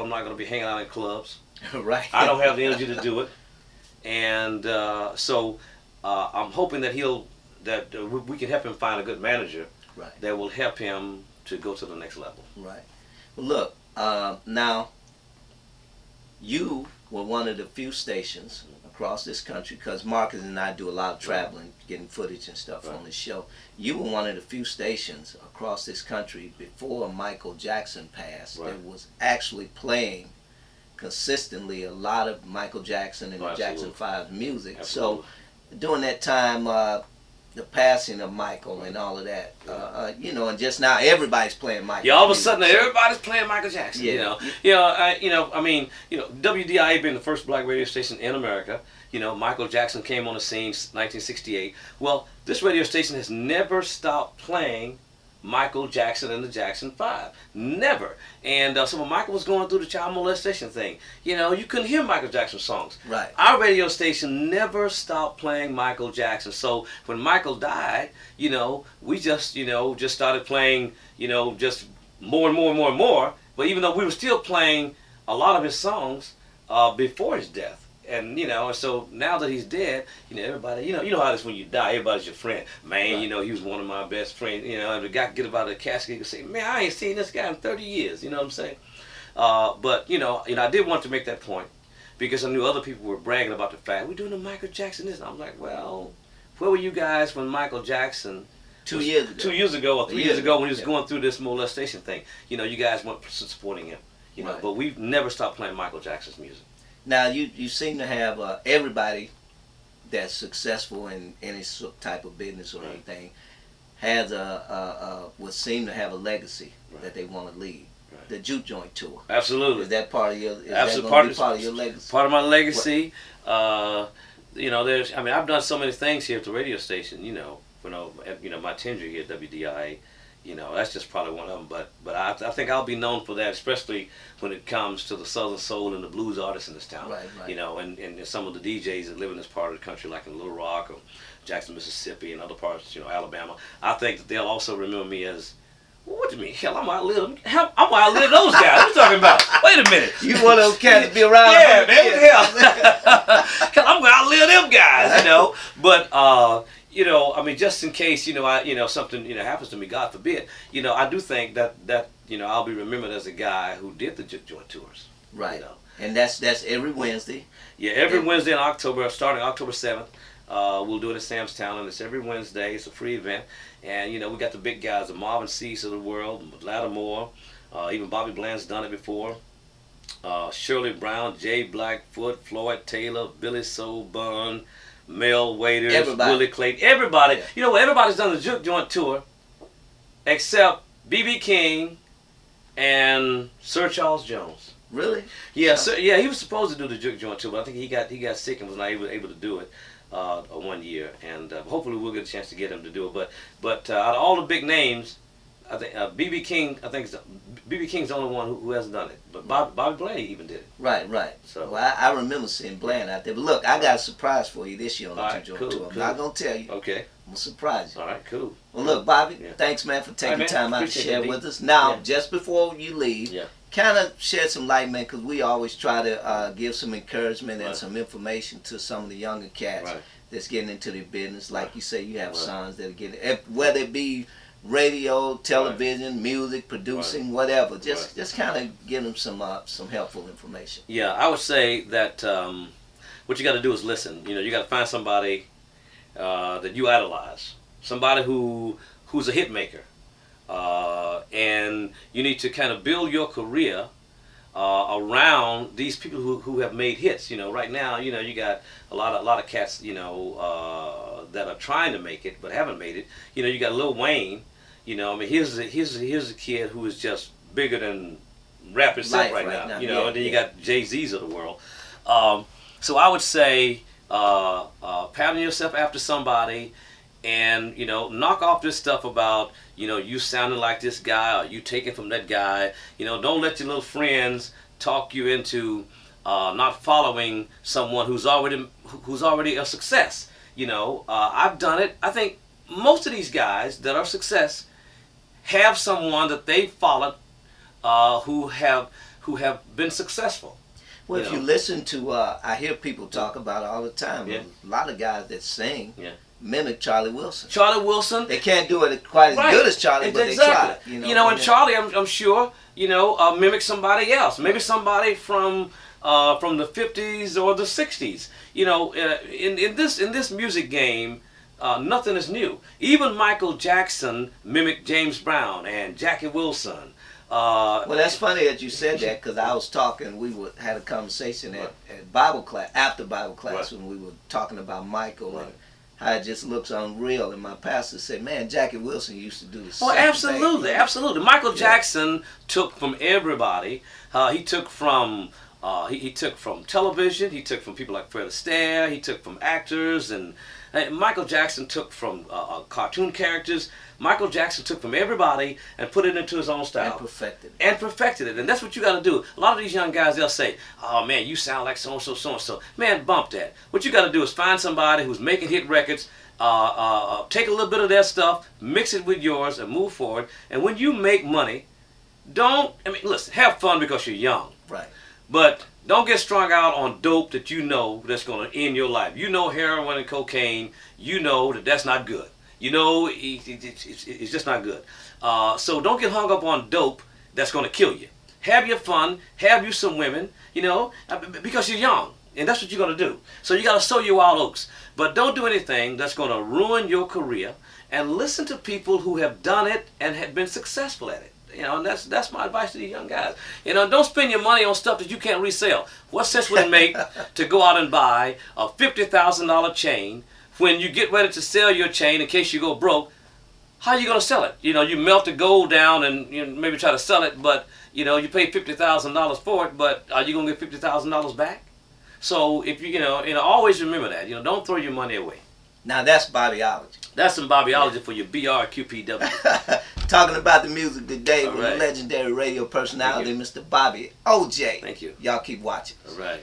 I'm not going to be hanging out in clubs. Right. I don't have the energy to do it, and so I'm hoping that we can help him find a good manager Right. that will help him to go to the next level. Right. Well, look, now you were one of the few stations across this country, because Marcus and I do a lot of traveling, getting footage and stuff on this show. You were one of the few stations across this country before Michael Jackson passed that was actually playing consistently a lot of Michael Jackson and the Jackson 5 music. Absolutely. So during that time, the passing of Michael and all of that, you know, and just now everybody's playing Michael. Yeah, all of a sudden everybody's playing Michael Jackson. Yeah. WDIA being the first black radio station in America. You know, Michael Jackson came on the scene 1968. Well, this radio station has never stopped playing Michael Jackson and the Jackson 5. Never. And so when Michael was going through the child molestation thing, you know, you couldn't hear Michael Jackson songs. Right. Our radio station never stopped playing Michael Jackson. So when Michael died, you know, we just started playing, you know, just more and more and more and more. But even though we were still playing a lot of his songs before his death. And, you know, so now that he's dead, you know, everybody, you know how it is when you die, everybody's your friend. Man, Right. You know, he was one of my best friends. You know, and the guy get up out of the casket, he could say, man, I ain't seen this guy in 30 years. You know what I'm saying? But, you know, I did want to make that point because I knew other people were bragging about the fact, we're doing the Michael Jackson this. And I'm like, well, where were you guys when Michael Jackson... 2 years ago. 2 years ago or 3 years ago when he was Yeah. going through this molestation thing. You know, you guys weren't supporting him. You know, Right. but we've never stopped playing Michael Jackson's music. Now you seem to have everybody that's successful in any type of business or anything has would seem to have a legacy that they want to leave. Right. The Juke Joint tour. Absolutely. Is that part of your? Is Absolutely. that going to be part of your legacy? Part of my legacy. You know, I've done so many things here at the radio station. You know, my tenure here at WDIA. You know, that's just probably one of them. But I think I'll be known for that, especially when it comes to the Southern Soul and the blues artists in this town. Right. You know, and some of the DJs that live in this part of the country, like in Little Rock or Jackson, Mississippi, and other parts, you know, Alabama. I think that they'll also remember me as, well, what do you mean? Hell, I'm outlive them. Hell, I'm outlive those guys. What you talking about? Wait a minute. You one of those cats to be around? Yeah, man. Hell, I'm gonna outlive them guys. You know, but. You know, I mean, just in case, you know, something, you know, happens to me, God forbid, you know, I do think that you know, I'll be remembered as a guy who did the Juke Joint tours. Right. You know? And that's every Wednesday. Yeah, every Wednesday in October, starting October 7th. We'll do it at Sam's Town, and it's every Wednesday. It's a free event. And, you know, we got the big guys, the Marvin Cease of the world, Lattimore, even Bobby Bland's done it before. Shirley Brown, Jay Blackfoot, Floyd Taylor, Billy Soul Bun, Mel Waiters, Everybody. Willie Clayton, everybody. Yeah. You know what? Everybody's done the Juke Joint tour except B.B. King and Sir Charles Jones. Really? Yeah, yeah, he was supposed to do the Juke Joint tour, but I think he got sick and was not able to do it 1 year. And hopefully we'll get a chance to get him to do it. But out of all the big names, I think B.B. King. B.B. King's the only one who hasn't done it. But Bobby Bland even did it. Right. So Well, I remember seeing Bland out there. But look, I got a surprise for you this year on the All right, Juke cool, Joint tour. I'm cool. not going to tell you. okay, I'm going to surprise you. all right, cool. Well, look, Bobby, Yeah. thanks, man, for taking All right, man. time out to Appreciate share it, D. with us. Now, Yeah. just before you leave, Yeah. kind of shed some light, man, because we always try to give some encouragement and Right. some information to some of the younger cats Right. that's getting into their business. Like you say, you have Right. sons that are getting, whether it be radio, television, music, producing, whatever. Just kind of give them some helpful information. Yeah, I would say that what you got to do is listen. You know, you got to find somebody that you idolize, somebody who's a hit maker, and you need to kind of build your career around these people who have made hits. You know, right now, you know, you got a lot of cats, you know, that are trying to make it but haven't made it. You know, you got Lil Wayne. You know, I mean, here's a kid who is just bigger than rap itself right now. You know, Yeah, and then you yeah. got Jay-Z's of the world. So I would say pattern yourself after somebody, and, you know, knock off this stuff about, you know, you sounding like this guy or you taking from that guy. You know, don't let your little friends talk you into not following someone who's already a success. You know, I've done it. I think most of these guys that are success have someone that they followed who who have been successful. Well, if you listen to, I hear people talk about it all the time. Yeah. A lot of guys that sing Yeah. mimic Charlie Wilson. Charlie Wilson. They can't do it quite as good as Charlie, but exactly. they try. And Charlie, I'm sure, mimic somebody else. Maybe somebody from the 50s or the 60s. In this music game, nothing is new. Even Michael Jackson mimicked James Brown and Jackie Wilson. Well, that's funny that you said that, because I was talking. We had a conversation at Bible class, after Bible class, when we were talking about Michael and how it just looks unreal. And my pastor said, "Man, Jackie Wilson used to do the same thing." Absolutely. Michael Jackson took from everybody. He took from he took from television. He took from people like Fred Astaire. He took from actors, and Michael Jackson took from cartoon characters. Michael Jackson took from everybody and put it into his own style. And perfected it. And that's what you got to do. A lot of these young guys, they'll say, "Oh, man, you sound like so-and-so, so-and-so." Man, bump that. What you got to do is find somebody who's making hit records, take a little bit of their stuff, mix it with yours, and move forward. And when you make money, listen, have fun because you're young. Right. But don't get strung out on dope that that's going to end your life. Heroin and cocaine, that's not good. It's just not good. So don't get hung up on dope that's going to kill you. Have your fun. Have you some women, because you're young. And that's what you're going to do. So you got to sow your wild oats. But don't do anything that's going to ruin your career. And listen to people who have done it and have been successful at it. And that's my advice to these young guys. Don't spend your money on stuff that you can't resell. What sense would it make to go out and buy a $50,000 chain when you get ready to sell your chain in case you go broke? How are you going to sell it? You melt the gold down and maybe try to sell it, but you pay $50,000 for it, but are you going to get $50,000 back? So if always remember that. Don't throw your money away. Now that's Bobbyology. That's some Bobbyology for your BRQPW. Talking about the music today All with right. legendary radio personality, Mr. Bobby OJ. Thank you. Y'all keep watching. All right.